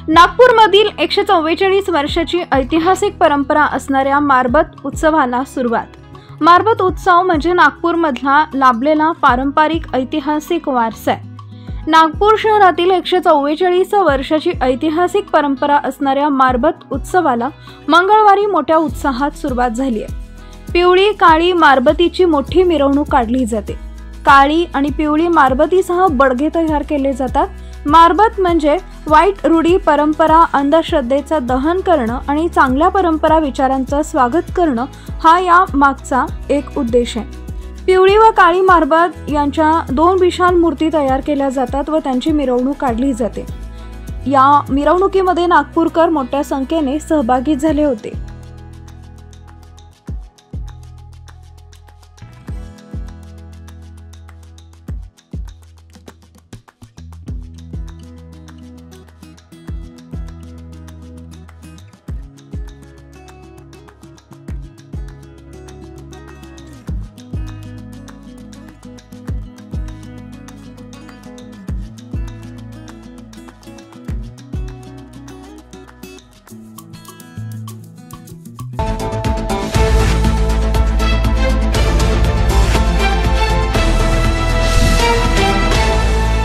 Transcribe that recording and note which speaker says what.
Speaker 1: नागपूरमधील 144 वर्षाची ऐतिहासिक परंपरा असणाऱ्या मारबत उत्सवाला सुरुवात। मारबत उत्सव म्हणजे नागपूरमधला लाभलेला पारंपरिक ऐतिहासिक वारसा आहे। नागपूर शहरातील 144 वर्षाची ऐतिहासिक परंपरा असणाऱ्या मारबत उत्सवाला मंगळवारी मोठ्या उत्साहात सुरुवात झाली आहे। पिवळी काळी मारबतीची मोठी मिरवणूक काढली जाते। काळी आणि पिवळी मारबतीसह बडगे तयार केले जातात। मारबत म्हणजे वाईट रूढी, परंपरा, अंधश्रद्धेचं दहन करणं आणि चांगल्या परंपरा विचारांचं स्वागत करणं हा या मागचा एक उद्देश आहे। पिवळी व काळी मारबत यांच्या 2 विशाल मूर्ती तयार केल्या जातात व त्यांची मिरवणूक काढली जाते। या मिरवणुकीमध्ये नागपूरकर मोठ्या संख्येने सहभागी झाले होते।